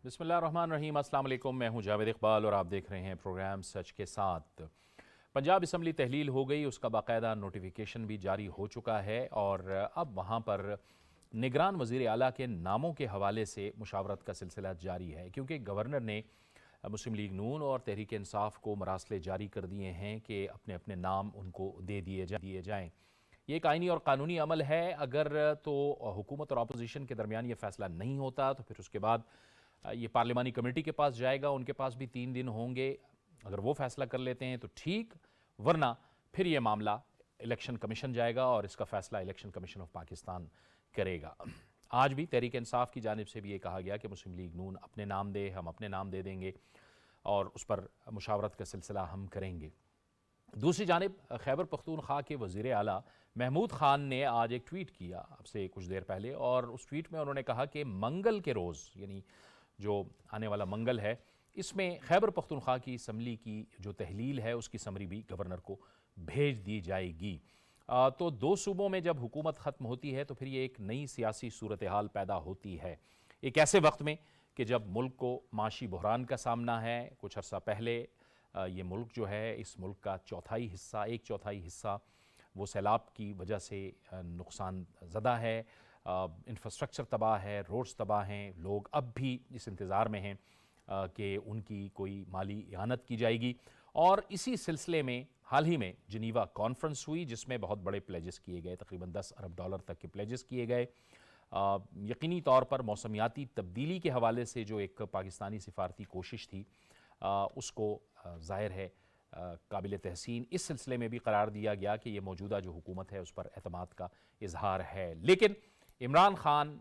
بسم اللہ الرحمن الرحیم۔ السلام علیکم، میں ہوں جاوید اقبال اور آپ دیکھ رہے ہیں پروگرام سچ کے ساتھ۔ پنجاب اسمبلی تحلیل ہو گئی، اس کا باقاعدہ نوٹیفیکیشن بھی جاری ہو چکا ہے اور اب وہاں پر نگران وزیر اعلیٰ کے ناموں کے حوالے سے مشاورت کا سلسلہ جاری ہے، کیونکہ گورنر نے مسلم لیگ نون اور تحریک انصاف کو مراسلے جاری کر دیے ہیں کہ اپنے اپنے نام ان کو دے دیے جائیں۔ یہ ایک آئینی اور قانونی عمل ہے، اگر تو حکومت اور اپوزیشن کے درمیان یہ فیصلہ نہیں ہوتا تو پھر اس کے بعد یہ پارلیمانی کمیٹی کے پاس جائے گا، ان کے پاس بھی 3 دن ہوں گے، اگر وہ فیصلہ کر لیتے ہیں تو ٹھیک، ورنہ پھر یہ معاملہ الیکشن کمیشن جائے گا اور اس کا فیصلہ الیکشن کمیشن آف پاکستان کرے گا۔ آج بھی تحریک انصاف کی جانب سے بھی یہ کہا گیا کہ مسلم لیگ نون اپنے نام دے، ہم اپنے نام دے دیں گے اور اس پر مشاورت کا سلسلہ ہم کریں گے۔ دوسری جانب خیبر پختونخوا کے وزیر اعلیٰ محمود خان نے آج ایک ٹویٹ کیا اب سے کچھ دیر پہلے، اور اس ٹویٹ میں انہوں نے کہا کہ منگل کے روز، یعنی جو آنے والا منگل ہے، اس میں خیبر پختونخوا کی اسمبلی کی جو تحلیل ہے اس کی سمری بھی گورنر کو بھیج دی جائے گی۔ تو 2 صوبوں میں جب حکومت ختم ہوتی ہے تو پھر یہ ایک نئی سیاسی صورتحال پیدا ہوتی ہے، ایک ایسے وقت میں کہ جب ملک کو معاشی بحران کا سامنا ہے۔ کچھ عرصہ پہلے یہ ملک جو ہے، اس ملک کا ایک چوتھائی حصہ وہ سیلاب کی وجہ سے نقصان زدہ ہے، انفراسٹرکچر تباہ ہے، روڈز تباہ ہیں، لوگ اب بھی اس انتظار میں ہیں کہ ان کی کوئی مالی اعانت کی جائے گی۔ اور اسی سلسلے میں حال ہی میں جنیوا کانفرنس ہوئی جس میں بہت بڑے پلیجز کیے گئے، تقریباً $10 ارب تک کے پلیجز کیے گئے۔ یقینی طور پر موسمیاتی تبدیلی کے حوالے سے جو ایک پاکستانی سفارتی کوشش تھی اس کو ظاہر ہے قابل تحسین اس سلسلے میں بھی قرار دیا گیا کہ یہ موجودہ جو حکومت ہے اس پر اعتماد کا اظہار ہے، لیکن عمران خان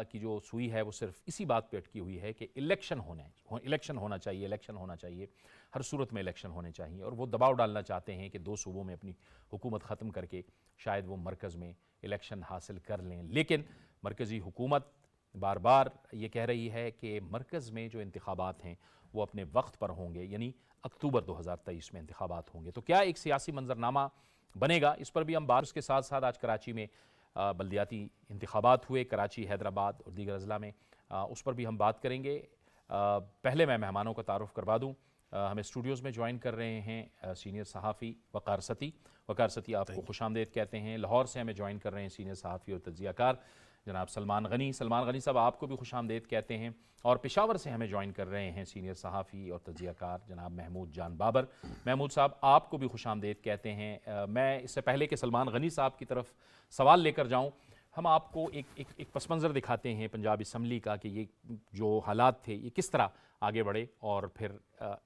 کی جو سوئی ہے وہ صرف اسی بات پہ اٹکی ہوئی ہے کہ الیکشن ہونا چاہیے، ہر صورت میں الیکشن ہونے چاہیے، اور وہ دباؤ ڈالنا چاہتے ہیں کہ 2 صوبوں میں اپنی حکومت ختم کر کے شاید وہ مرکز میں الیکشن حاصل کر لیں۔ لیکن مرکزی حکومت بار بار یہ کہہ رہی ہے کہ مرکز میں جو انتخابات ہیں وہ اپنے وقت پر ہوں گے، یعنی اکتوبر 2023 میں انتخابات ہوں گے۔ تو کیا ایک سیاسی منظرنامہ بنے گا، اس پر بھی ہم بات کے ساتھ ساتھ آج کراچی میں بلدیاتی انتخابات ہوئے، کراچی، حیدرآباد اور دیگر اضلاع میں، اس پر بھی ہم بات کریں گے۔ پہلے میں مہمانوں کا تعارف کروا دوں۔ ہمیں اسٹوڈیوز میں جوائن کر رہے ہیں سینئر صحافی وقار ستی، آپ کو خوش آمدید کہتے ہیں۔ لاہور سے ہمیں جوائن کر رہے ہیں سینئر صحافی اور تجزیہ کار جناب سلمان غنی صاحب، آپ کو بھی خوش آمدید کہتے ہیں۔ اور پشاور سے ہمیں جوائن کر رہے ہیں سینئر صحافی اور تجزیہ کار جناب محمود جان بابر صاحب، آپ کو بھی خوش آمدید کہتے ہیں۔ میں اس سے پہلے کہ سلمان غنی صاحب کی طرف سوال لے کر جاؤں، ہم آپ کو ایک پس منظر دکھاتے ہیں پنجاب اسمبلی کا کہ یہ جو حالات تھے یہ کس طرح آگے بڑھے اور پھر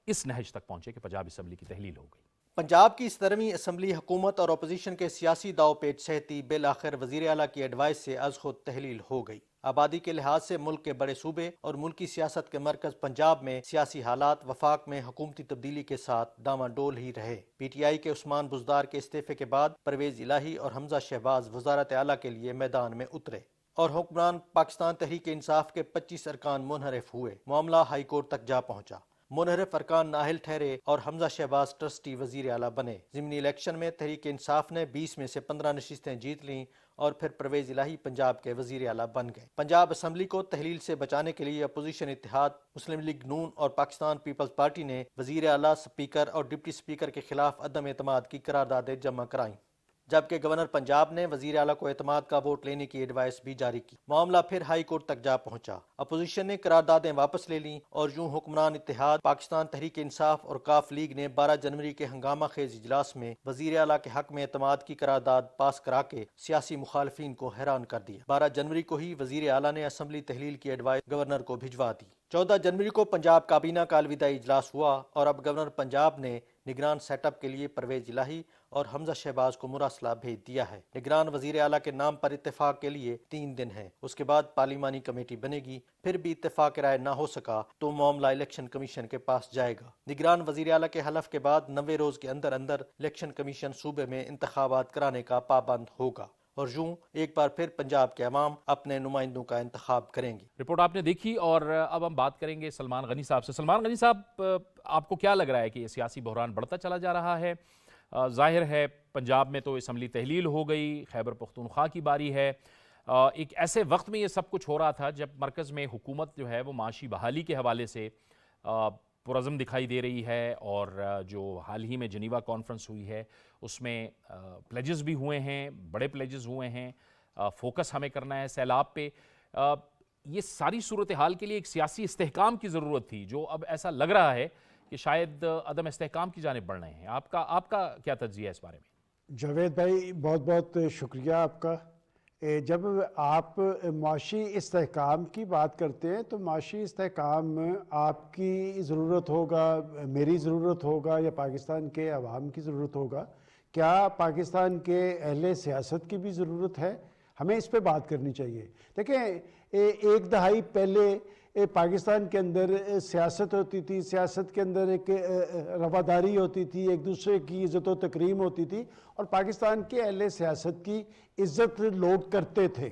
اس نہج تک پہنچے کہ پنجاب اسمبلی کی تحلیل ہو گئی۔ پنجاب کی 17ویں اسمبلی حکومت اور اپوزیشن کے سیاسی داؤ پیچ سہتی بالآخر وزیر اعلیٰ کی ایڈوائس سے از خود تحلیل ہو گئی۔ آبادی کے لحاظ سے ملک کے بڑے صوبے اور ملکی سیاست کے مرکز پنجاب میں سیاسی حالات وفاق میں حکومتی تبدیلی کے ساتھ ڈاواں ڈول ہی رہے۔ پی ٹی آئی کے عثمان بزدار کے استعفے کے بعد پرویز الہی اور حمزہ شہباز وزارت اعلیٰ کے لیے میدان میں اترے اور حکمران پاکستان تحریک انصاف کے 25 ارکان منحرف ہوئے۔ معاملہ ہائی کورٹ تک جا پہنچا، منحرف ارکان نااہل ٹھہرے اور حمزہ شہباز ٹرسٹی وزیر اعلیٰ بنے۔ ضمنی الیکشن میں تحریک انصاف نے 20 میں سے 15 نشستیں جیت لیں اور پھر پرویز الہی پنجاب کے وزیر اعلیٰ بن گئے۔ پنجاب اسمبلی کو تحلیل سے بچانے کے لیے اپوزیشن اتحاد مسلم لیگ نون اور پاکستان پیپلز پارٹی نے وزیر اعلیٰ، اسپیکر اور ڈپٹی اسپیکر کے خلاف عدم اعتماد کی قراردادیں جمع کرائیں، جبکہ گورنر پنجاب نے وزیر اعلیٰ کو اعتماد کا ووٹ لینے کی ایڈوائس بھی جاری کی۔ معاملہ پھر ہائی کورٹ تک جا پہنچا، اپوزیشن نے قراردادیں واپس لے لیں اور یوں حکمران اتحاد پاکستان تحریک انصاف اور کاف لیگ نے 12 جنوری کے ہنگامہ خیز اجلاس میں وزیر اعلیٰ کے حق میں اعتماد کی قرارداد پاس کرا کے سیاسی مخالفین کو حیران کر دیا۔ 12 جنوری کو ہی وزیر اعلیٰ نے اسمبلی تحلیل کی ایڈوائس گورنر کو بھجوا دی۔ 14 جنوری کو پنجاب کابینہ کا الوداعی اجلاس ہوا اور اب گورنر پنجاب نے نگران سیٹ اپ کے لیے پرویز الہی اور حمزہ شہباز کو مراسلہ بھیج دیا ہے۔ نگران وزیر اعلیٰ کے نام پر اتفاق کے لیے 3 دن ہے، اس کے بعد پارلیمانی کمیٹی بنے گی، پھر بھی اتفاق رائے نہ ہو سکا تو معاملہ الیکشن کمیشن کے پاس جائے گا۔ نگران وزیر اعلیٰ کے حلف کے بعد 90 روز کے اندر الیکشن کمیشن صوبے میں انتخابات کرانے کا پابند ہوگا اور یوں ایک بار پھر پنجاب کے عوام اپنے نمائندوں کا انتخاب کریں گے۔ رپورٹ آپ نے دیکھی اور اب ہم بات کریں گے سلمان غنی صاحب سے۔ سلمان غنی صاحب، آپ کو کیا لگ رہا ہے کہ یہ سیاسی بحران بڑھتا چلا جا رہا ہے؟ ظاہر ہے پنجاب میں تو اسمبلی تحلیل ہو گئی، خیبر پختونخوا کی باری ہے، ایک ایسے وقت میں یہ سب کچھ ہو رہا تھا جب مرکز میں حکومت جو ہے وہ معاشی بحالی کے حوالے سے پرعزم دکھائی دے رہی ہے، اور جو حال ہی میں جنیوا کانفرنس ہوئی ہے اس میں پلیجز بھی ہوئے ہیں، بڑے پلیجز ہوئے ہیں، فوکس ہمیں کرنا ہے سیلاب پہ۔ یہ ساری صورتحال کے لیے ایک سیاسی استحکام کی ضرورت تھی، جو اب ایسا لگ رہا ہے کہ شاید عدم استحکام کی جانب بڑھ رہے ہیں۔ آپ کا کیا تجزیہ ہے اس بارے میں؟ جاوید بھائی بہت بہت شکریہ آپ کا۔ جب آپ معاشی استحکام کی بات کرتے ہیں تو معاشی استحکام آپ کی ضرورت ہوگا، میری ضرورت ہوگا، یا پاکستان کے عوام کی ضرورت ہوگا؟ کیا پاکستان کے اہل سیاست کی بھی ضرورت ہے؟ ہمیں اس پہ بات کرنی چاہیے۔ دیکھیں، ایک دہائی پہلے پاکستان کے اندر سیاست ہوتی تھی، سیاست کے اندر ایک رواداری ہوتی تھی، ایک دوسرے کی عزت و تکریم ہوتی تھی، اور پاکستان کے اہل سیاست کی عزت لوگ کرتے تھے۔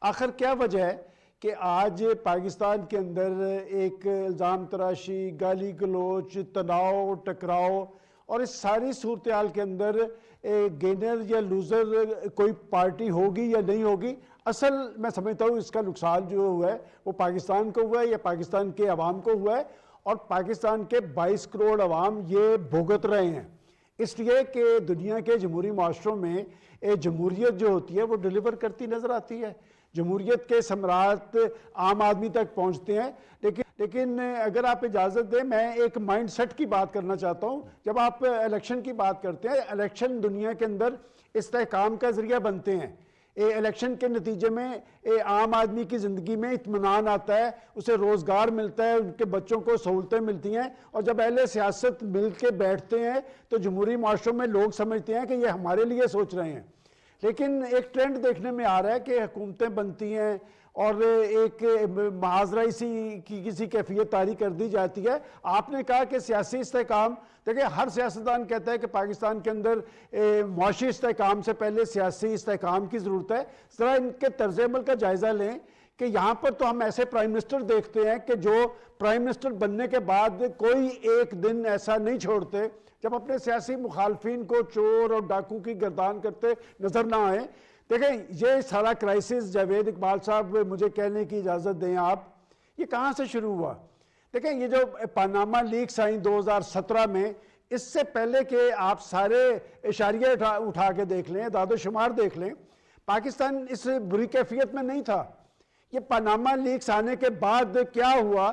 آخر کیا وجہ ہے کہ آج پاکستان کے اندر ایک الزام تراشی، گالی گلوچ، تناؤ، ٹکراؤ، اور اس ساری صورتحال کے اندر گینر یا لوزر کوئی پارٹی ہوگی یا نہیں ہوگی؟ اصل میں سمجھتا ہوں اس کا نقصان جو ہوا ہے وہ پاکستان کو ہوا ہے یا پاکستان کے عوام کو ہوا ہے، اور پاکستان کے 22 کروڑ عوام یہ بھگت رہے ہیں۔ اس لیے کہ دنیا کے جمہوری معاشروں میں جمہوریت جو ہوتی ہے وہ ڈیلیور کرتی نظر آتی ہے، جمہوریت کے ثمرات عام آدمی تک پہنچتے ہیں۔ لیکن اگر آپ اجازت دیں، میں ایک مائنڈ سیٹ کی بات کرنا چاہتا ہوں۔ جب آپ الیکشن کی بات کرتے ہیں، الیکشن دنیا کے اندر استحکام کا ذریعہ بنتے ہیں۔ الیکشن کے نتیجے میں عام آدمی کی زندگی میں اطمینان آتا ہے، اسے روزگار ملتا ہے، ان کے بچوں کو سہولتیں ملتی ہیں، اور جب اہل سیاست مل کے بیٹھتے ہیں تو جمہوری معاشروں میں لوگ سمجھتے ہیں کہ یہ ہمارے لیے سوچ رہے ہیں۔ لیکن ایک ٹرینڈ دیکھنے میں آ رہا ہے کہ حکومتیں بنتی ہیں اور ایک معاذرائی سی کی کسی کیفیت طاری کر دی جاتی ہے۔ آپ نے کہا کہ سیاسی استحکام، دیکھیں ہر سیاستدان کہتا ہے کہ پاکستان کے اندر معاشی استحکام سے پہلے سیاسی استحکام کی ضرورت ہے۔ ذرا ان کے طرز عمل کا جائزہ لیں کہ یہاں پر تو ہم ایسے پرائم منسٹر دیکھتے ہیں کہ جو پرائم منسٹر بننے کے بعد کوئی ایک دن ایسا نہیں چھوڑتے جب اپنے سیاسی مخالفین کو چور اور ڈاکو کی گردان کرتے نظر نہ آئیں۔ دیکھیں یہ سارا کرائسس، جاوید اقبال صاحب مجھے کہنے کی اجازت دیں آپ، یہ کہاں سے شروع ہوا؟ دیکھیں یہ جو پاناما لیکس آئیں 2017 میں، اس سے پہلے کہ آپ سارے اشاریے اٹھا کے دیکھ لیں، اعداد و شمار دیکھ لیں، پاکستان اس بری کیفیت میں نہیں تھا۔ یہ پاناما لیکس آنے کے بعد کیا ہوا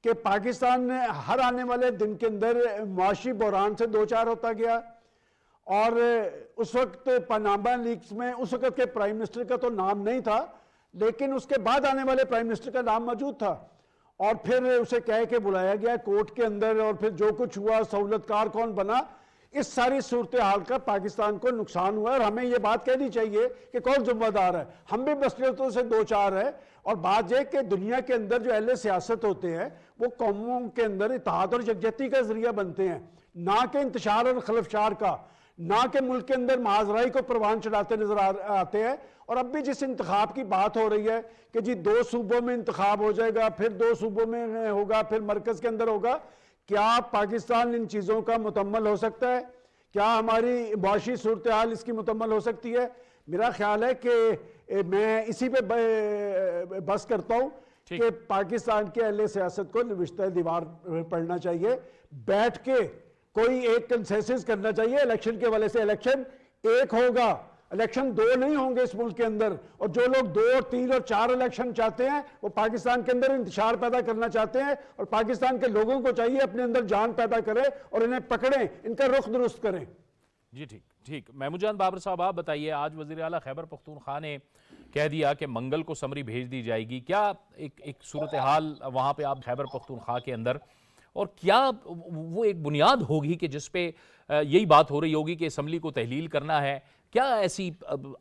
کہ پاکستان ہر آنے والے دن کے اندر معاشی بحران سے دوچار ہوتا گیا، اور اس وقت پاناما لیکس میں اس وقت کے پرائم منسٹر کا تو نام نہیں تھا، لیکن اس کے بعد آنے والے پرائم منسٹر کا نام موجود تھا، اور پھر اسے کہہ کے بلایا گیا کورٹ کے اندر، اور پھر جو کچھ ہوا، سہولت کار کون بنا، اس ساری صورتحال کا پاکستان کو نقصان ہوا ہے۔ اور ہمیں یہ بات کہنی چاہیے کہ کون ذمہ دار ہے۔ ہم بھی مصلحتوں سے دوچار ہے، اور بات یہ کہ دنیا کے اندر جو اہل سیاست ہوتے ہیں وہ قوموں کے اندر اتحاد اور یکجہتی کا ذریعہ بنتے ہیں، نہ کہ انتشار اور خلفشار کا، نہ کہ ملک کے اندر معاذرائی کو پروان چڑھاتے نظر آتے ہیں۔ اور اب بھی جس انتخاب کی بات ہو رہی ہے کہ جی 2 صوبوں میں انتخاب ہو جائے گا، پھر 2 صوبوں میں ہوگا، پھر مرکز کے اندر ہوگا، کیا پاکستان ان چیزوں کا مکمل ہو سکتا ہے؟ کیا ہماری معاشی صورتحال اس کی مکمل ہو سکتی ہے؟ میرا خیال ہے کہ میں اسی پہ بس کرتا ہوں کہ پاکستان کے اہل سیاست کو نوشتہ دیوار پڑھنا چاہیے، بیٹھ کے کوئی ایک کنسنسس کرنا چاہیے۔ الیکشن کے والے سے الیکشن ایک ہوگا، الیکشن 2 نہیں ہوں گے اس ملک کے اندر، اور جو لوگ 2 اور 3 اور 4 الیکشن چاہتے ہیں وہ پاکستان کے اندر انتشار پیدا کرنا چاہتے ہیں، اور پاکستان کے لوگوں کو چاہیے اپنے اندر جان پیدا کرے اور انہیں پکڑیں، ان کا رخ درست کریں۔ جی ٹھیک۔ محمود جان بابر صاحب آپ بتائیے، آج وزیر اعلیٰ خیبر پختونخوا نے کہہ دیا کہ منگل کو سمری بھیج دی جائے گی، کیا ایک صورتحال وہاں پہ آپ خیبر پختونخوا کے اندر، اور کیا وہ ایک بنیاد ہوگی کہ جس پہ یہی بات ہو رہی ہوگی کہ اسمبلی کو تحلیل کرنا ہے؟ کیا ایسی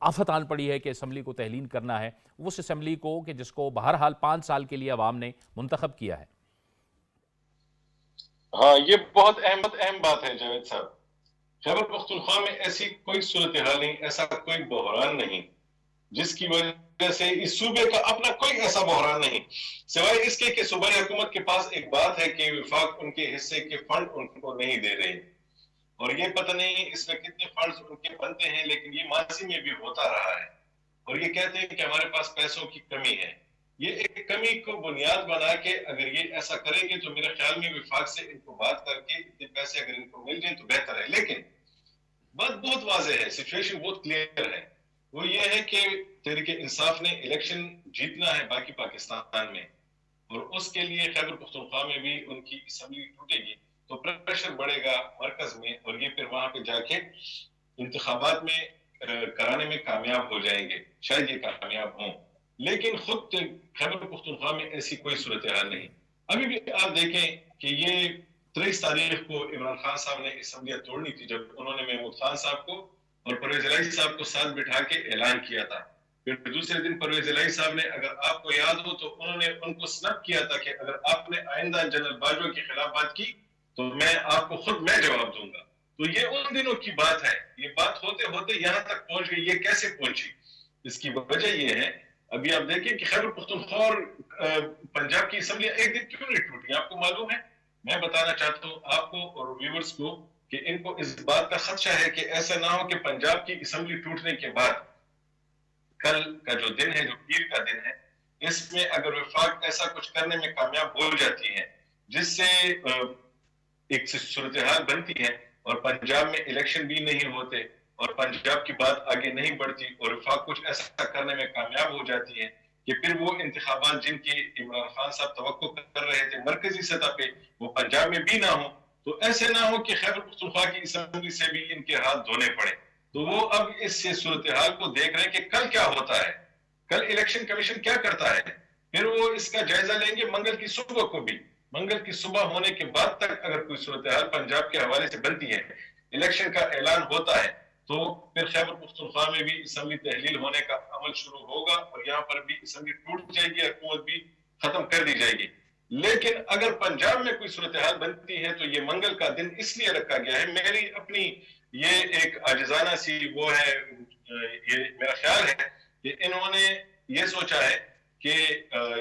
آفت آن پڑی ہے کہ اسمبلی کو تحلیل کرنا ہے، اس اسمبلی کو کہ جس کو بہرحال 5 سال کے لیے عوام نے منتخب کیا ہے؟ ہاں، یہ بہت اہم بات ہے جاوید صاحب۔ خیبر پختونخوا میں ایسی کوئی صورتحال نہیں، ایسا کوئی بحران نہیں جس کی وجہ سے اس صوبے کا اپنا کوئی ایسا بحران نہیں، سوائے اس کے کہ صوبائی حکومت کے پاس ایک بات ہے کہ وفاق ان کے حصے کے فنڈ ان کو نہیں دے رہے، اور یہ پتہ نہیں اس میں کتنے فنڈز ان کے بنتے ہیں، لیکن یہ ماضی میں بھی ہوتا رہا ہے، اور یہ کہتے ہیں کہ ہمارے پاس پیسوں کی کمی ہے. یہ ایک کمی کو بنیاد بنا کے اگر یہ ایسا کریں گے تو میرے خیال میں وفاق سے ان کو بات کر کے اتنے پیسے اگر ان کو مل جائیں تو بہتر ہے. لیکن بات بہت واضح ہے, سچویشن بہت کلیئر ہے. وہ یہ ہے کہ تحریک انصاف نے الیکشن جیتنا ہے باقی پاکستان میں, اور اس کے لیے خیبر پختونخوا میں بھی ان کی اسمبلی ٹوٹے گی تو پریشر بڑھے گا مرکز میں, اور یہ پھر وہاں پہ جا کے انتخابات میں کرانے میں کامیاب ہو جائیں گے, شاید یہ کامیاب ہوں. لیکن خود خیبر پختونخوا میں ایسی کوئی صورتحال نہیں. ابھی بھی آپ دیکھیں کہ یہ 23 تاریخ کو عمران خان صاحب نے اسمبلیاں توڑنی تھی, جب انہوں نے محمود خان صاحب کو اور پرویز الہی صاحب کو ساتھ بٹھا کے اعلان کیا تھا. پھر دوسرے دن پرویز الہی صاحب نے, اگر آپ کو یاد ہو تو انہوں نے ان کو سنپ کیا تھا کہ اگر آپ نے آئندہ جنرل باجوہ کے خلاف بات کی تو میں آپ کو خود میں جواب دوں گا. تو یہ ان دنوں کی بات ہے. یہ بات ہوتے ہوتے یہاں تک پہنچ گئی. یہ کیسے پہنچی؟ اس کی وجہ یہ ہے, ابھی آپ دیکھیں کہ خیبر پختونخوا اور پنجاب کی اسمبلی ایک دن کیوں نہیں ٹوٹی. آپ کو معلوم ہے, میں بتانا چاہتا ہوں آپ کو اور ویورز کو کہ ان کو اس بات کا خدشہ ہے کہ ایسا نہ ہو کہ پنجاب کی اسمبلی ٹوٹنے کے بعد کل کا جو دن ہے, جو پیر کا دن ہے, اس میں اگر وفاق ایسا کچھ کرنے میں کامیاب ہو جاتی ہے جس سے ایک صورتحال بنتی ہے اور پنجاب میں الیکشن بھی نہیں ہوتے اور پنجاب کی بات آگے نہیں بڑھتی اور وفاق کچھ ایسا کرنے میں کامیاب ہو جاتی ہے کہ پھر وہ انتخابات جن کی عمران خان صاحب توقع کر رہے تھے مرکزی سطح پہ وہ پنجاب میں بھی نہ ہو, تو ایسے نہ ہو کہ خیبر پختونخوا کی اسمبلی سے بھی ان کے ہاتھ دھونے پڑے. تو وہ اب اس صورتحال کو دیکھ رہے ہیں کہ کل کیا ہوتا ہے, کل الیکشن کمیشن کیا کرتا ہے. پھر وہ اس کا جائزہ لیں گے منگل کی صبح کو بھی. منگل کی صبح ہونے کے بعد تک اگر کوئی صورتحال پنجاب کے حوالے سے بنتی ہے, الیکشن کا اعلان ہوتا ہے, تو پھر خیبر پختونخوا میں بھی اسمبلی تحلیل ہونے کا عمل شروع ہوگا اور یہاں پر بھی اسمبلی ٹوٹ جائے گی, حکومت بھی ختم کر دی جائے گی. لیکن اگر پنجاب میں کوئی صورتحال بنتی ہے تو یہ منگل کا دن اس لیے رکھا گیا ہے. میری اپنی یہ ایک عاجزانہ سی وہ ہے, یہ میرا خیال ہے کہ انہوں نے یہ سوچا ہے کہ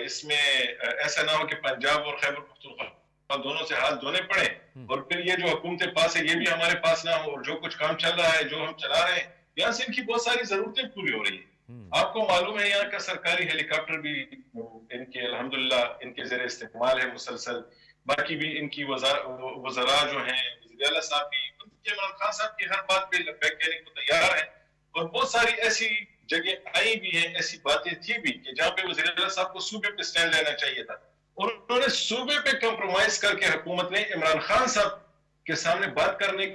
اس میں ایسا نہ ہو کہ پنجاب اور خیبر پختونخوا دونوں سے ہاتھ دھونے پڑے اور پھر یہ جو حکومتیں پاس ہے یہ بھی ہمارے پاس نہ ہو, اور جو کچھ کام چل رہا ہے جو ہم چلا رہے ہیں یہاں سے ان کی بہت ساری ضرورتیں پوری ہو رہی ہیں. آپ کو معلوم ہے یہاں کا سرکاری ہیلی کاپٹر بھی ان کے الحمدللہ ان کے زیر استعمال ہے مسلسل. باقی بھی ان کی وزراء جو ہیں, وزیر اعلیٰ صاحب بھی عمران خان صاحب کی ہر بات پہ لبیک کہنے کو تیار ہیں, اور بہت ساری ایسی جگہ آئی بھی ہیں, ایسی باتیں تھی بھی کہ جہاں پہ وزیر اعلیٰ صاحب کو صوبے پہ سٹینڈ لینا چاہیے تھا, اور انہوں نے صوبے پہ کمپرومائز کر کے حکومت نے عمران خان صاحب کے سامنے بات کرنے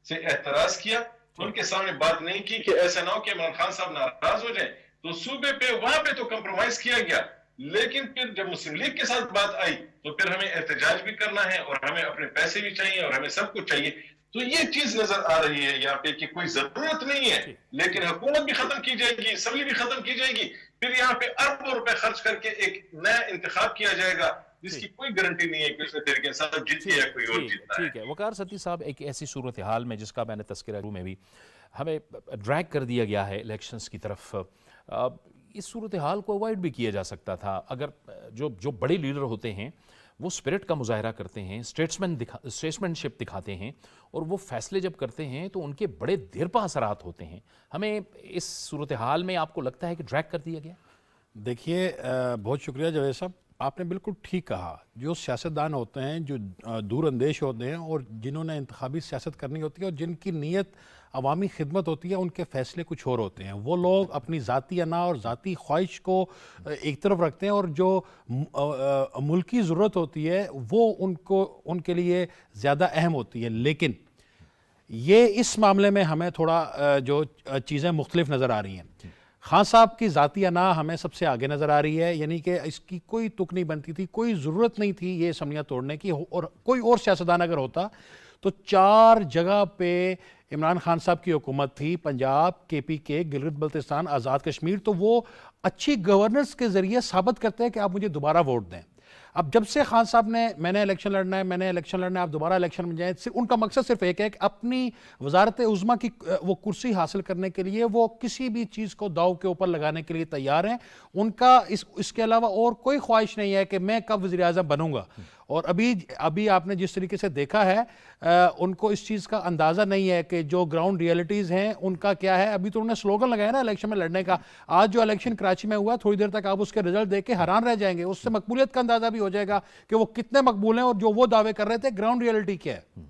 سے اعتراض کیا. ان کے سامنے بات نہیں کی کہ ایسا نہ ہو کہ عمران خان صاحب ناراض ہو جائیں, تو صوبے پہ وہاں پہ تو کمپرومائز کیا گیا. لیکن پھر جب مسلم لیگ کے ساتھ بات آئی تو پھر ہمیں احتجاج بھی کرنا ہے اور ہمیں اپنے پیسے بھی چاہیے اور ہمیں سب کچھ چاہیے. تو یہ چیز نظر آ رہی ہے یہاں پہ کہ کوئی ضرورت نہیں ہے, لیکن حکومت بھی ختم کی جائے گی, اسمبلی بھی ختم کی جائے گی, پھر یہاں پہ اربوں روپے خرچ کر کے ایک نیا انتخاب کیا جائے گا جس کی کوئی گارنٹی نہیں ہے کہ اس میں تحریک انصاف جیت یا کوئی اور جیتتا ہے. ٹھیک ہے وقار ستی صاحب, ایک ایسی صورتحال میں جس کا میں نے تذکرہ میں بھی ہمیں ڈریگ کر دیا گیا ہے الیکشنز کی طرف, اس صورتحال کو اوائڈ بھی کیا جا سکتا تھا اگر جو بڑے لیڈر ہوتے ہیں وہ اسپرٹ کا مظاہرہ کرتے ہیں, اسٹیٹسمین شپ دکھاتے ہیں, اور وہ فیصلے جب کرتے ہیں تو ان کے بڑے دیر پا اثرات ہوتے ہیں. ہمیں اس صورتحال میں آپ کو لگتا ہے کہ ڈریگ کر دیا گیا؟ دیکھیے بہت شکریہ جاوید صاحب, آپ نے بالکل ٹھیک کہا. جو سیاستدان ہوتے ہیں, جو دور اندیش ہوتے ہیں اور جنہوں نے انتخابی سیاست کرنی ہوتی ہے اور جن کی نیت عوامی خدمت ہوتی ہے, ان کے فیصلے کچھ اور ہوتے ہیں. وہ لوگ اپنی ذاتی انا اور ذاتی خواہش کو ایک طرف رکھتے ہیں اور جو ملکی ضرورت ہوتی ہے وہ ان کے لیے زیادہ اہم ہوتی ہے. لیکن یہ اس معاملے میں ہمیں تھوڑا جو چیزیں مختلف نظر آ رہی ہیں. خان صاحب کی ذاتی انا ہمیں سب سے آگے نظر آ رہی ہے, یعنی کہ اس کی کوئی تک نہیں بنتی تھی, کوئی ضرورت نہیں تھی یہ اسمبلیاں توڑنے کی, اور کوئی اور سیاستدان اگر ہوتا تو 4 جگہ پہ عمران خان صاحب کی حکومت تھی, پنجاب, KPK, گلگت بلتستان, آزاد کشمیر, تو وہ اچھی گورننس کے ذریعے ثابت کرتے ہیں کہ آپ مجھے دوبارہ ووٹ دیں. اب جب سے خان صاحب نے میں نے الیکشن لڑنا ہے آپ دوبارہ الیکشن میں جائیں، ان کا مقصد صرف ایک ہے کہ اپنی وزارت عظمیٰ کی وہ کرسی حاصل کرنے کے لیے وہ کسی بھی چیز کو داؤ کے اوپر لگانے کے لیے تیار ہیں. ان کا اس کے علاوہ اور کوئی خواہش نہیں ہے کہ میں کب وزیر اعظم بنوں گا. اور ابھی آپ نے جس طریقے سے دیکھا ہے ان کو اس چیز کا اندازہ نہیں ہے کہ جو گراؤنڈ ریئلٹیز ہیں ان کا کیا ہے. ابھی تو انہوں نے سلوگن لگایا نا الیکشن میں لڑنے کا. آج جو الیکشن کراچی میں ہوا، تھوڑی دیر تک آپ اس کے رزلٹ دیکھ کے حیران رہ جائیں گے. اس سے مقبولیت کا اندازہ بھی ہو جائے گا کہ وہ کتنے مقبول ہیں اور جو وہ دعوے کر رہے تھے گراؤنڈ ریئلٹی کیا ہے.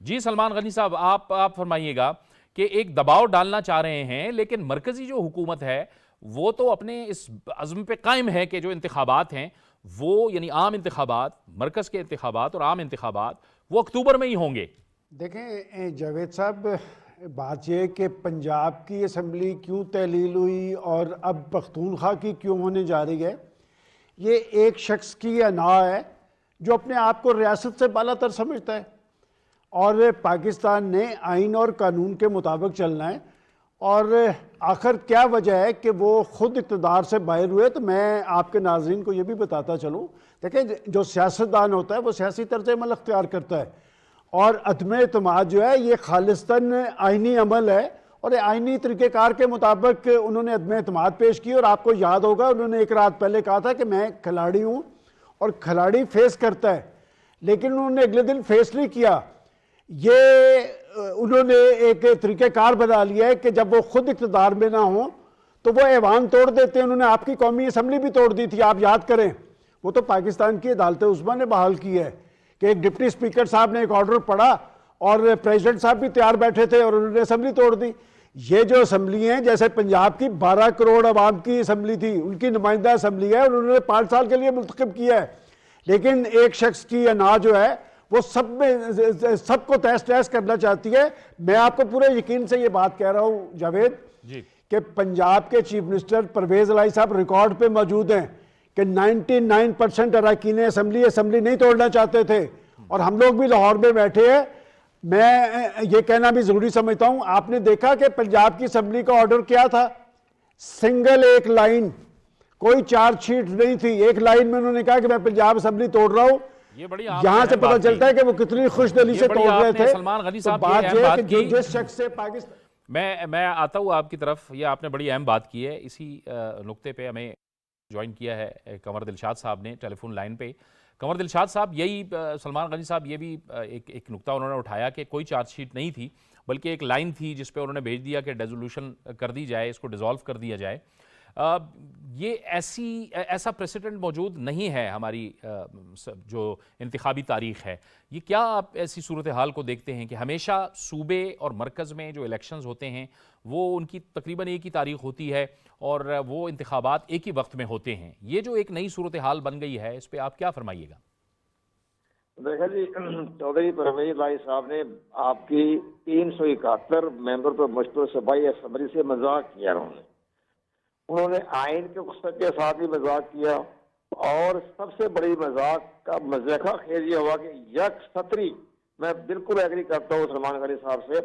جی سلمان غنی صاحب، آپ فرمائیے گا کہ ایک دباؤ ڈالنا چاہ رہے ہیں، لیکن مرکزی جو حکومت ہے وہ تو اپنے اس عزم پہ قائم ہے کہ جو انتخابات ہیں وہ، یعنی عام انتخابات، مرکز کے انتخابات اور عام انتخابات، وہ اکتوبر میں ہی ہوں گے. دیکھیں جاوید صاحب، بات یہ ہے کہ پنجاب کی اسمبلی کیوں تحلیل ہوئی اور اب پختونخوا کی کیوں ہونے جا رہی ہے، یہ ایک شخص کی انا ہے جو اپنے آپ کو ریاست سے بالا تر سمجھتا ہے. اور پاکستان نے آئین اور قانون کے مطابق چلنا ہے. اور آخر کیا وجہ ہے کہ وہ خود اقتدار سے باہر ہوئے؟ تو میں آپ کے ناظرین کو یہ بھی بتاتا چلوں، دیکھیں جو سیاستدان ہوتا ہے وہ سیاسی طرز عمل اختیار کرتا ہے، اور عدم اعتماد جو ہے یہ خالصتاً آئینی عمل ہے، اور آئینی طریقہ کار کے مطابق انہوں نے عدم اعتماد پیش کی. اور آپ کو یاد ہوگا انہوں نے ایک رات پہلے کہا تھا کہ میں کھلاڑی ہوں اور کھلاڑی فیس کرتا ہے، لیکن انہوں نے اگلے دن فیس نہیں کیا. یہ انہوں نے ایک طریقہ کار بنا لیا ہے کہ جب وہ خود اقتدار میں نہ ہوں تو وہ ایوان توڑ دیتے ہیں. انہوں نے آپ کی قومی اسمبلی بھی توڑ دی تھی، آپ یاد کریں. وہ تو پاکستان کی عدالت عظمیٰ نے بحال کی ہے کہ ایک ڈپٹی اسپیکر صاحب نے ایک آرڈر پڑھا اور پریزیڈنٹ صاحب بھی تیار بیٹھے تھے اور انہوں نے اسمبلی توڑ دی. یہ جو اسمبلی ہیں، جیسے پنجاب کی 12 کروڑ عوام کی اسمبلی تھی، ان کی نمائندہ اسمبلی ہے اور انہوں نے 5 سال کے لیے منتخب کیا ہے. لیکن ایک شخص کی انا جو ہے وہ سب کو تہس نہس کرنا چاہتی ہے. میں آپ کو پورے یقین سے یہ بات کہہ رہا ہوں جاوید کہ پنجاب کے چیف منسٹر پرویز الہی صاحب ریکارڈ پہ موجود ہیں کہ 99% اراکین اسمبلی نہیں توڑنا چاہتے تھے، اور ہم لوگ بھی لاہور میں بیٹھے ہیں. میں یہ کہنا بھی ضروری سمجھتا ہوں، آپ نے دیکھا کہ پنجاب کی اسمبلی کا آرڈر کیا تھا؟ سنگل ایک لائن، کوئی چارج شیٹ نہیں تھی، ایک لائن میں انہوں نے کہا کہ میں پنجاب اسمبلی توڑ رہا ہوں. یہاں سے پتہ چلتا ہے کہ وہ کتنی خوش دلی سے توڑ رہے تھے. سلمان غنی صاحب، بات یہ ہے کہ جس شخص سے پاکستان، میں آتا ہوں آپ کی طرف. یہ آپ نے بڑی اہم بات کی ہے. اسی نقطے پہ ہمیں جوائن کیا ہے قمر دلشاد صاحب نے ٹیلی فون لائن پہ. قمر دلشاد صاحب، یہی سلمان غنی صاحب یہ بھی ایک نقطہ انہوں نے اٹھایا کہ کوئی چارج شیٹ نہیں تھی بلکہ ایک لائن تھی جس پہ انہوں نے بھیج دیا کہ ڈیزولوشن کر دی جائے، اس کو ڈیزالو کر دیا جائے. یہ ایسا پریسیڈنٹ موجود نہیں ہے ہماری جو انتخابی تاریخ ہے. یہ کیا آپ ایسی صورتحال کو دیکھتے ہیں کہ ہمیشہ صوبے اور مرکز میں جو الیکشنز ہوتے ہیں وہ ان کی تقریباً ایک ہی تاریخ ہوتی ہے اور وہ انتخابات ایک ہی وقت میں ہوتے ہیں؟ یہ جو ایک نئی صورتحال بن گئی ہے اس پہ آپ کیا فرمائیے گا؟ دیکھیں جی، چودھری پرویز الہی صاحب نے آپ کی 371 ممبر پر مشتمل صوبائی اسمبلی سے مذاق کیا. انہوں نے آئین کے مقصد کے ساتھ بھی مذاق کیا، اور سب سے بڑی مذاق کا مذاقہ خیز یہ ہوا کہ یک ستری، میں بالکل ایگری کرتا ہوں سلمان غنی صاحب سے،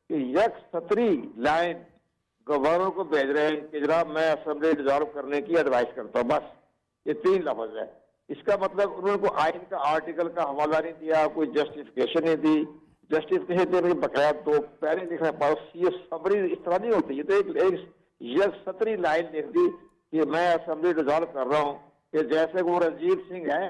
کہ یک ستری لائن گورنر کو بھیج رہے ہیں کہ جناب میں اسمبلی ڈیزالو کرنے کی ایڈوائز کرتا ہوں. بس یہ 3 لفظ ہے. اس کا مطلب انہوں نے کوئی آئین کا آرٹیکل کا حوالہ نہیں دیا، کوئی جسٹیفیکیشن نہیں دی. جسٹیفیکیشن دینے کے بقایا 2 پیرے لکھنا پڑا. یہ سمری اس طرح نہیں ہوتی. یہ تو ایک یک ستری لائن لکھ دی کہ میں اسمبلی ڈیزالو کر رہا ہوں. کہ جیسے وہ رنجیت سنگھ ہے،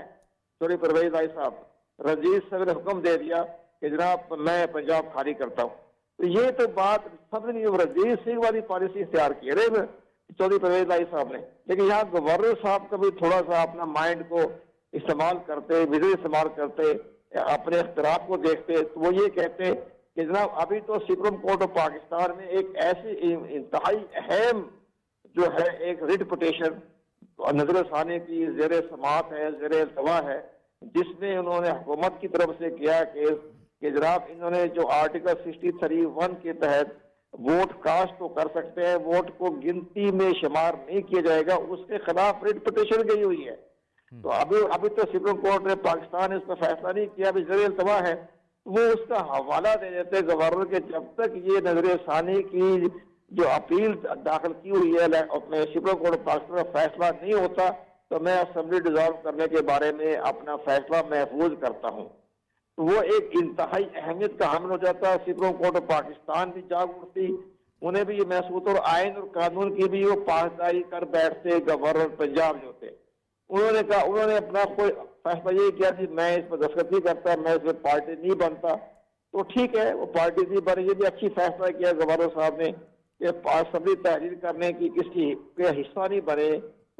سوری پرویز الہی صاحب، رنجیت سنگھ نے حکم دے دیا کہ جناب میں پنجاب خالی کرتا ہوں. تو یہ تو بات سمجھ نہیں، رنجیت سنگھ والی پالیسی اختیار کی ہے چودھری پرویز الہی صاحب نے. لیکن یہاں گورنر صاحب کا بھی تھوڑا سا اپنا مائنڈ کو استعمال کرتے، وزن استعمال کرتے، اپنے اختیارات کو دیکھتے، تو وہ یہ کہتے کہ جناب ابھی تو سپریم کورٹ آف پاکستان میں ایک ایسی انتہائی اہم جو ہے ایک ریٹ پٹیشن نظر ثانی کی زیر سماعت ہے، زیر التوا ہے، جس میں انہوں نے حکومت کی طرف سے کیا کہ جناب انہوں نے جو آرٹیکل 63(1) کے تحت ووٹ کاسٹ تو کر سکتے ہیں، ووٹ کو گنتی میں شمار نہیں کیا جائے گا، اس کے خلاف ریٹ پٹیشن گئی ہوئی ہے. تو ابھی تو سپریم کورٹ نے پاکستان نے اس پر فیصلہ نہیں کیا، ابھی زیر التوا ہے. وہ اس کا حوالہ دے دیتے گورنر کے، جب تک یہ نظر ثانی کی جو اپیل داخل کی ہوئی ہے اپنے سپریم کورٹ آف پاکستان کا فیصلہ نہیں ہوتا تو میں اسمبلی ڈیزالو کرنے کے بارے میں اپنا فیصلہ محفوظ کرتا ہوں، تو وہ ایک انتہائی اہمیت کا حامل ہو جاتا ہے۔ سپریم کورٹ آف پاکستان بھی جاگ اٹھتی، انہیں بھی یہ محسوس، اور آئین اور قانون کی بھی وہ پاسداری کر بیٹھتے گورنر پنجاب جو تھے۔ انہوں نے اپنا کوئی فیصلہ یہ کیا کہ میں اس پر دستخط نہیں کرتا، میں اس میں پارٹی نہیں بنتا، تو ٹھیک ہے، وہ پارٹی نہیں بنے۔ یہ بھی اچھی فیصلہ کیا گورنر صاحب نے کہ اسمبلی تحریر کرنے کی کسی کا حصہ نہیں بنے،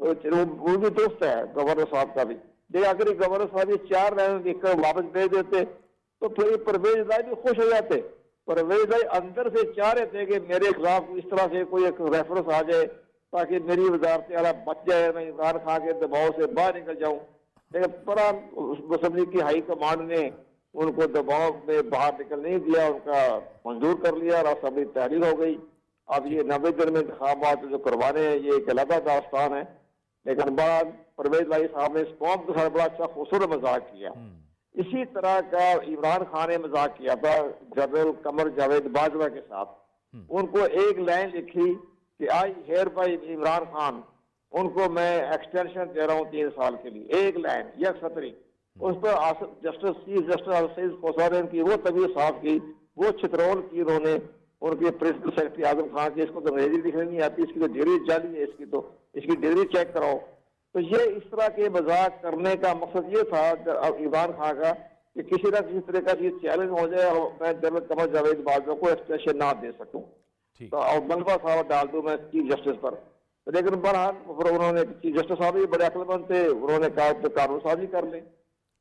وہ بھی درست ہے گورنر صاحب کا بھی۔ لیکن اگر گورنر صاحب یہ 4 لائن لکھ کر واپس بھیج دیتے تو پھر پرویز الہی بھی خوش ہو جاتے۔ پرویز الہی اندر سے چاہ رہے تھے کہ میرے خلاف اس طرح سے کوئی ایک ریفرنس آ جائے تاکہ میری وزارت اعلیٰ بچ جائے، میں عمران خان کے دباؤ سے باہر نکل جاؤں، لیکن برآں اسمبلی کی ہائی کمانڈ نے ان کو دباؤ میں باہر نکل نہیں دیا، ان کا منظور کر لیا اور اسمبلی تحریر ہو گئی۔ اب یہ 90 دن میں انتخابات جو کروانے ہیں یہ ایک علیحدہ داستان ہے، لیکن بعد پرویز الہی صاحب نے اس قوم کے ساتھ بڑا اچھا خوبصورت مذاق کیا۔ اسی طرح کا عمران خان نے مذاق کیا تھا جنرل قمر جاوید باجوہ کے ساتھ۔ ان کو ایک لائن لکھی کہ آئی ہیئر بائی عمران خان، ان کو میں ایکسٹینشن دے رہا ہوں 3 سال کے لیے، ایک لائن یک سطری۔ اس پر چیف جسٹس عاصم فوسا نے ان کی وہ طبیعت صاف کی، وہ چترول کی انہوں نے، ان کے پرنسپل سیکرٹری اعظم خان کی، اس کو تو انگریزی لکھنے نہیں آتی، اس کی تو ڈگری جعلی ہے، اس کی ڈگری چیک کراؤ۔ تو یہ اس طرح کے مذاق کرنے کا مقصد یہ تھا عمران خان کا کہ کسی نہ کسی طرح کا یہ چیلنج ہو جائے اور میں جنرل قمر جاوید باجوہ کو ایکسٹینشن نہ دے سکوں، تو اور ملبہ صاحب ڈال دوں میں چیف جسٹس پر۔ لیکن بہرحال پھر انہوں نے چیف جسٹس صاحب بھی بڑے عقل مند تھے، انہوں نے کہا تو قانون سازی کر لیں،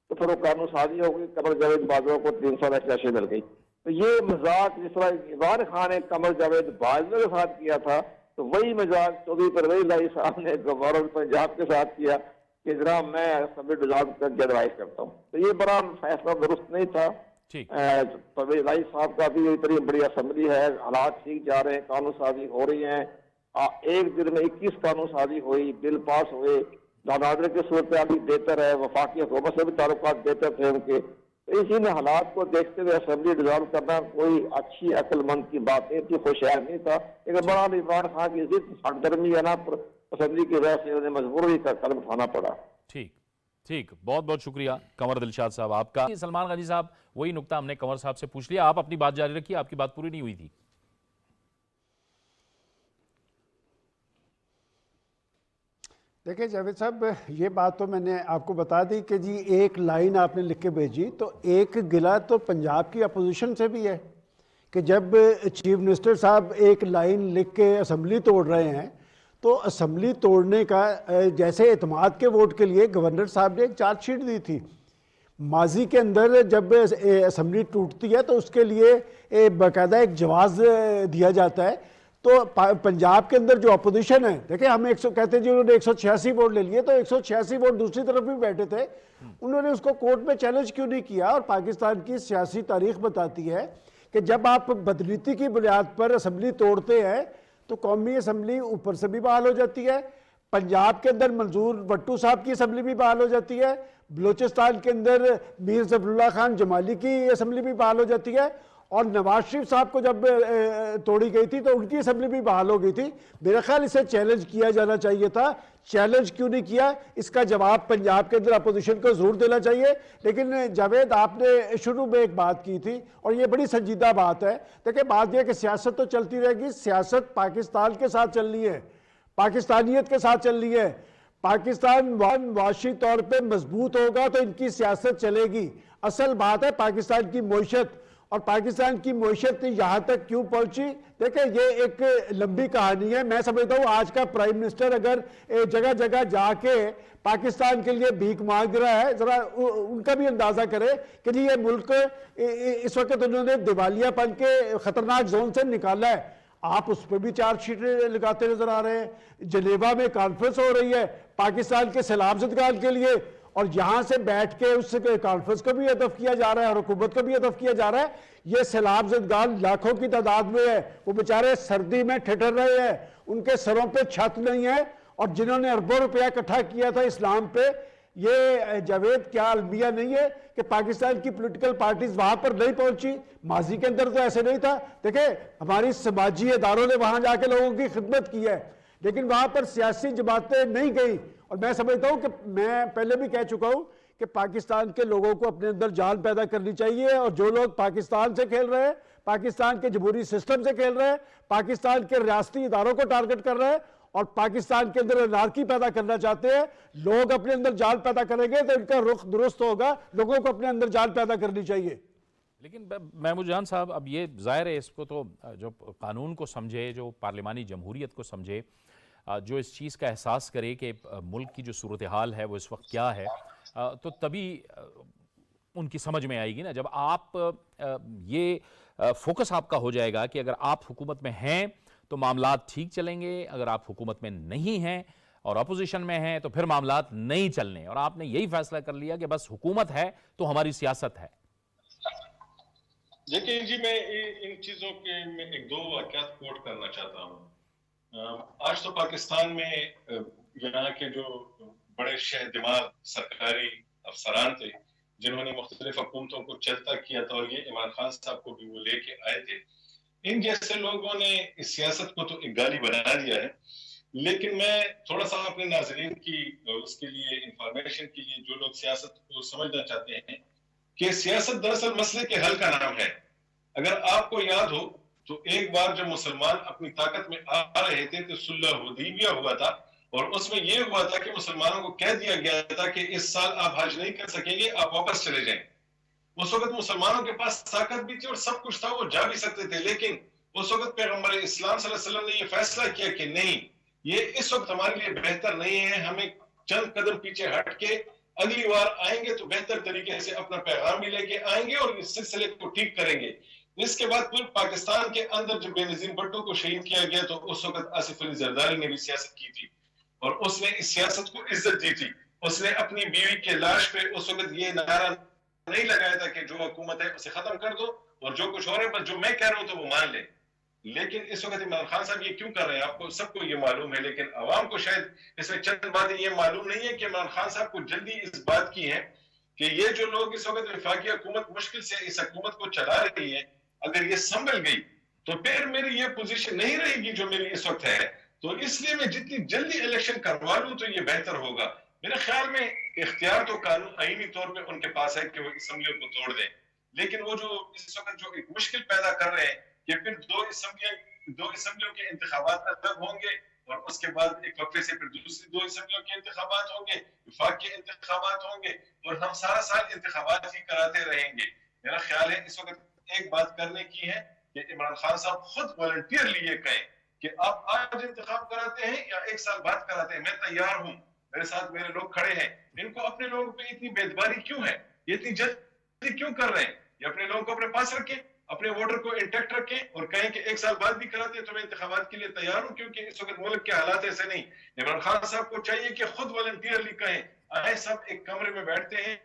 تو پھر وہ قانون سازی ہو گئی، قمر جاوید باجوہ کو 3 سال ایکسٹینشن مل گئی۔ تو یہ مذاق جس طرح عمران خان نے قمر جاوید باجوہ کے ساتھ کیا تھا، تو وہی مذاق چودھری پرویز الہی صاحب نے گورنر پنجاب کے ساتھ کیا کہ جناب میں اسمبلی ڈیزالو کر کے ایڈوائز کرتا ہوں۔ تو یہ بڑا فیصلہ درست نہیں تھا۔ پرویز الہی صاحب کا بھی اتنی بڑی اسمبلی ہے، حالات ٹھیک جا رہے ہیں، قانون سازی ہو رہی ہیں، ایک دن میں 21 قانون سازی ہوئی، بل پاس ہوئے، نادر کی صورتحال بھی بہتر ہے، وفاقی حکومت سے بھی تعلقات بہتر تھے ان کے۔ اسی نے حالات کو دیکھتے ہوئے اسمبلی ڈیزالو کرنا کوئی اچھی عقل مند کی بات نہیں تھی، خوشیار نہیں تھا، لیکن بہرحال عمران خان کی ضد سرگرمی ہے نا اسمبلی کی وجہ سے انہیں مجبوری کا قدم اٹھانا پڑا۔ ٹھیک، بہت بہت شکریہ قمر دلشاد صاحب آپ کا۔ سلمان غازی صاحب وہی نکتہ ہم نے قمر صاحب سے پوچھ لیا، آپ اپنی بات جاری رکھیے، آپ کی بات پوری نہیں ہوئی تھی۔ دیکھیں جاوید صاحب، یہ بات تو میں نے آپ کو بتا دی کہ جی ایک لائن آپ نے لکھ کے بھیجی، تو ایک گلہ تو پنجاب کی اپوزیشن سے بھی ہے کہ جب چیف منسٹر صاحب ایک لائن لکھ کے اسمبلی توڑ رہے ہیں تو اسمبلی توڑنے کا جیسے اعتماد کے ووٹ کے لیے گورنر صاحب نے ایک چارج شیٹ دی تھی۔ ماضی کے اندر جب اسمبلی ٹوٹتی ہے تو اس کے لیے باقاعدہ ایک جواز دیا جاتا ہے۔ تو پنجاب کے اندر جو اپوزیشن ہے، دیکھیں ہم کہتے ہیں جی انہوں نے 186 ووٹ لے لیے، تو 186 ووٹ دوسری طرف بھی بیٹھے تھے، انہوں نے اس کو کورٹ میں چیلنج کیوں نہیں کیا؟ اور پاکستان کی سیاسی تاریخ بتاتی ہے کہ جب آپ بدنیتی کی بنیاد پر اسمبلی توڑتے ہیں تو قومی اسمبلی اوپر سے بھی بحال ہو جاتی ہے۔ پنجاب کے اندر منظور بٹو صاحب کی اسمبلی بھی بحال ہو جاتی ہے، بلوچستان کے اندر میر ظفر اللہ خان جمالی کی اسمبلی بھی بحال ہو جاتی ہے، اور نواز شریف صاحب کو جب توڑی گئی تھی تو ان کی اسمبلی بھی بحال ہو گئی تھی۔ میرا خیال اسے چیلنج کیا جانا چاہیے تھا، چیلنج کیوں نہیں کیا؟ اس کا جواب پنجاب کے اندر اپوزیشن کو ضرور دینا چاہیے۔ لیکن جاوید آپ نے شروع میں ایک بات کی تھی اور یہ بڑی سنجیدہ بات ہے، دیکھیں بات یہ کہ سیاست تو چلتی رہے گی، سیاست پاکستان کے ساتھ چلنی ہے، پاکستانیت کے ساتھ چلنی ہے۔ پاکستان معاشی طور پہ مضبوط ہوگا تو ان کی سیاست چلے گی۔ اصل بات ہے پاکستان کی معیشت، اور پاکستان کی معیشت یہاں تک کیوں پہنچی؟ دیکھیں یہ ایک لمبی کہانی ہے۔ میں سمجھتا ہوں آج کا پرائم منسٹر اگر جگہ جگہ جا کے پاکستان کے لیے بھیک مانگ رہا ہے، ذرا ان کا بھی اندازہ کرے کہ جی یہ ملک اس وقت انہوں نے دیوالیہ پن کے خطرناک زون سے نکالا ہے، آپ اس پہ بھی چارج شیٹیں لگاتے نظر آ رہے ہیں۔ جنیوا میں کانفرنس ہو رہی ہے پاکستان کے سیلاب زدگان کے لیے، اور یہاں سے بیٹھ کے اس کانفرنس کو بھی ہدف کیا جا رہا ہے اور حکومت کو بھی ہدف کیا جا رہا ہے۔ یہ سیلاب زدگان لاکھوں کی تعداد میں ہے، وہ بیچارے سردی میں ٹھٹر رہے ہیں، ان کے سروں پہ چھت نہیں ہے، اور جنہوں نے اربوں روپیہ اکٹھا کیا تھا اسلام پہ، یہ جاوید کیا المیہ نہیں ہے کہ پاکستان کی پولیٹیکل پارٹیز وہاں پر نہیں پہنچی؟ ماضی کے اندر تو ایسے نہیں تھا۔ دیکھیں ہماری سماجی اداروں نے وہاں جا کے لوگوں کی خدمت کی ہے، لیکن وہاں پر سیاسی جماعتیں نہیں گئی، اور اور میں سمجھتا ہوں کہ میں پہلے بھی کہہ چکا ہوں کہ پاکستان کے لوگوں کو اپنے اندر جان پیدا کرنی چاہیے، اور جو لوگ پاکستان سے کھیل رہے ہیں، پاکستان کے جمہوری سسٹم سے کھیل رہے ہیں، پاکستان کے ریاستی اداروں کو ٹارگٹ کر رہے ہیں اور پاکستان کے اندر انارکی پیدا کرنا چاہتے ہیں، لوگ اپنے اندر جان پیدا کریں گے تو ان کا رخ درست ہوگا۔ لوگوں کو اپنے اندر جان پیدا کرنی چاہیے۔ لیکن محمود جان صاحب، اب یہ ظاہر ہے اس کو تو جو قانون کو سمجھے، جو پارلیمانی جمہوریت کو سمجھے، جو اس چیز کا احساس کرے کہ ملک کی جو صورتحال ہے وہ اس وقت کیا ہے، تو تبھی ان کی سمجھ میں آئے گی نا۔ جب آپ یہ فوکس آپ کا ہو جائے گا کہ اگر آپ حکومت میں ہیں تو معاملات ٹھیک چلیں گے، اگر آپ حکومت میں نہیں ہیں اور اپوزیشن میں ہیں تو پھر معاملات نہیں چلنے، اور آپ نے یہی فیصلہ کر لیا کہ بس حکومت ہے تو ہماری سیاست ہے۔ دیکھیں جی، میں ان چیزوں کے میں ایک دو واقعات کوٹ کرنا چاہتا ہوں۔ آج تو پاکستان میں یہاں کے جو بڑے شہ دماغ سرکاری افسران تھے جنہوں نے مختلف حکومتوں کو چلتا کیا تھا، اور یہ عمران خان صاحب کو بھی وہ لے کے آئے تھے، ان جیسے لوگوں نے اس سیاست کو تو ایک گالی بنا دیا ہے۔ لیکن میں تھوڑا سا اپنے ناظرین کی اس کے لیے انفارمیشن کے لیے، جو لوگ سیاست کو سمجھنا چاہتے ہیں، کہ سیاست دراصل مسئلے کے حل کا نام ہے۔ اگر آپ کو یاد ہو تو ایک بار جب مسلمان اپنی طاقت میں آ رہے تھے تو صلح حدیبیہ ہوا تھا، اور اس میں یہ ہوا تھا کہ مسلمانوں کو کہہ دیا گیا تھا کہ اس سال آپ حج نہیں کر سکیں گے، آپ واپس چلے جائیں۔ اس وقت مسلمانوں کے پاس طاقت بھی تھی اور سب کچھ تھا، وہ جا بھی سکتے تھے، لیکن اس وقت پیغمبر اسلام صلی اللہ علیہ وسلم نے یہ فیصلہ کیا کہ نہیں، یہ اس وقت ہمارے لیے بہتر نہیں ہے، ہمیں چند قدم پیچھے ہٹ کے اگلی بار آئیں گے تو بہتر طریقے سے اپنا پیغام بھی لے کے آئیں گے اور اس سلسلے کو ٹھیک کریں گے۔ اس کے بعد پھر پاکستان کے اندر جب بے نظیر بھٹو کو شہید کیا گیا تو اس وقت آصف علی زرداری نے بھی سیاست کی تھی، اور اس نے اس سیاست کو عزت دی تھی۔ اس نے اپنی بیوی کے لاش پہ اس وقت یہ نعرہ نہیں لگایا تھا کہ جو حکومت ہے اسے ختم کر دو، اور جو کچھ ہو رہا ہے بس جو میں کہہ رہا ہوں تو وہ مان لے۔ لیکن اس وقت عمران خان صاحب یہ کیوں کر رہے ہیں، آپ کو سب کو یہ معلوم ہے، لیکن عوام کو شاید اس میں چند باتیں یہ معلوم نہیں ہے کہ عمران خان صاحب کو جلدی اس بات کی ہے کہ یہ جو لوگ اس وقت وفاقی حکومت مشکل سے اس حکومت کو چلا رہی ہے، اگر یہ سنبھل گئی تو پھر میری یہ پوزیشن نہیں رہے گی جو میری اس وقت ہے، تو اس لیے میں جتنی جلدی الیکشن کروا لوں تو یہ بہتر ہوگا۔ میرے خیال میں اختیار تو قانون آئینی طور پہ ان کے پاس ہے کہ وہ اسمبلیوں کو توڑ دیں، لیکن وہ جو اس وقت جو ایک مشکل پیدا کر رہے ہیں کہ پھر دو اسمبلیوں کے انتخابات الگ ہوں گے، اور اس کے بعد ایک وقفے سے پھر دوسری دو اسمبلیوں کے انتخابات ہوں گے، وفاق کے انتخابات ہوں گے، اور ہم سارا سال انتخابات ہی کراتے رہیں گے۔ میرا خیال ہے اس وقت ایک بات کرنے کی ہے کہ عمران خان صاحب خود والنٹیئرلی یہ کہیں کہ آپ آج انتخاب کراتے ہیں یا ایک سال بعد کراتے ہیں، میں تیار ہوں، میرے ساتھ میرے لوگ کھڑے ہیں۔ ان کو اپنے لوگوں پہ اتنی بےدباری کیوں ہے، یہ اتنی جلدی کیوں کر رہے ہیں؟ یہ اپنے لوگوں کو اپنے پاس رکھیں، اپنے ووٹر کو انٹیکٹ رکھیں اور کہیں کہ ایک سال بعد بھی کراتے ہیں تو میں انتخابات کے لیے تیار ہوں، کیونکہ اس وقت ملک کے حالات ایسے نہیں۔ عمران خان صاحب کو چاہیے کہ خود والنٹیئرلی کہیں آئے سب ایک کمرے میں بیٹھتے ہیں۔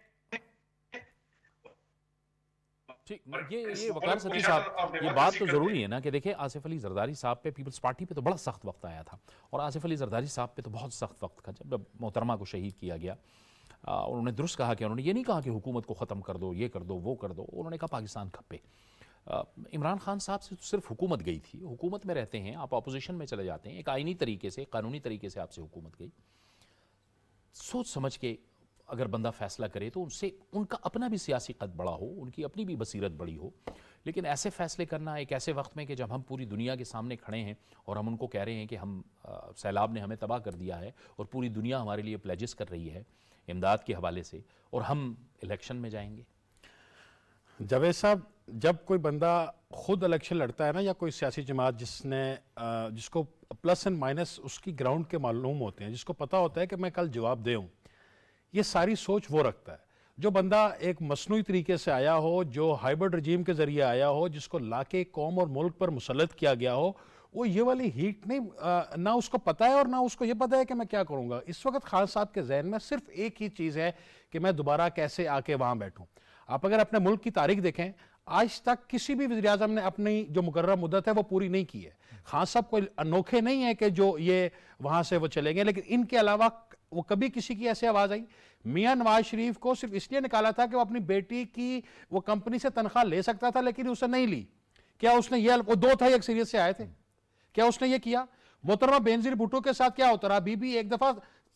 یہ وقار صدیق صاحب، یہ بات تو ضروری ہے نا کہ دیکھیں آصف علی زرداری صاحب پہ پیپلز پارٹی پہ تو بڑا سخت وقت آیا تھا، اور آصف علی زرداری صاحب پہ تو بہت سخت وقت تھا جب محترمہ کو شہید کیا گیا۔ انہوں نے درست کہا کہ انہوں نے یہ نہیں کہا کہ حکومت کو ختم کر دو، یہ کر دو، وہ کر دو، انہوں نے کہا پاکستان کھپے۔ عمران خان صاحب سے تو صرف حکومت گئی تھی، حکومت میں رہتے ہیں آپ، اپوزیشن میں چلے جاتے ہیں، ایک آئینی طریقے سے، قانونی طریقے سے آپ سے حکومت گئی۔ سوچ سمجھ کے اگر بندہ فیصلہ کرے تو ان کا اپنا بھی سیاسی قد بڑا ہو، ان کی اپنی بھی بصیرت بڑی ہو، لیکن ایسے فیصلے کرنا ایک ایسے وقت میں کہ جب ہم پوری دنیا کے سامنے کھڑے ہیں اور ہم ان کو کہہ رہے ہیں کہ ہم سیلاب نے ہمیں تباہ کر دیا ہے اور پوری دنیا ہمارے لیے پلیجز کر رہی ہے امداد کے حوالے سے، اور ہم الیکشن میں جائیں گے۔ جاوید صاحب، جب کوئی بندہ خود الیکشن لڑتا ہے نا، یا کوئی سیاسی جماعت جس کو پلس اینڈ مائنس اس کی گراؤنڈ کے معلوم ہوتے ہیں، جس کو پتہ ہوتا ہے کہ میں کل جواب دے ہوں، یہ ساری سوچ وہ رکھتا ہے۔ جو بندہ ایک مصنوعی طریقے سے آیا ہو، جو ہائبرڈ رجیم کے ذریعے آیا ہو، جس کو لا کے قوم اور ملک پر مسلط کیا گیا ہو، وہ یہ والی ہیٹ نہیں، نہ اس کو پتہ ہے اور نہ اس کو یہ پتہ ہے کہ میں کیا کروں گا۔ اس وقت خان صاحب کے ذہن میں صرف ایک ہی چیز ہے کہ میں دوبارہ کیسے آ کے وہاں بیٹھوں۔ آپ اگر اپنے ملک کی تاریخ دیکھیں، آج تک کسی بھی وزیر اعظم نے اپنی جو مقررہ مدت ہے وہ پوری نہیں کی ہے۔ خان صاحب کوئی انوکھے نہیں ہیں کہ جو یہ وہاں سے وہ چلیں گے، لیکن ان کے علاوہ وہ کبھی کسی کی ایسی آواز آئی؟ میاں نواز شریف کو صرف اس لیے نکالا تھا کہ وہ اپنی بیٹی کی وہ کمپنی سے تنخواہ لے سکتا تھا، لیکن اسے نہیں لی۔ کیا اس نے یہ، وہ 2 تہائی اکثریت سے آئے تھے، کیا اس نے یہ کیا؟ محترمہ بینظیر بھٹو کے ساتھ کیا ہوتا رہا؟ بی بی ایک دفعہ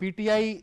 PTI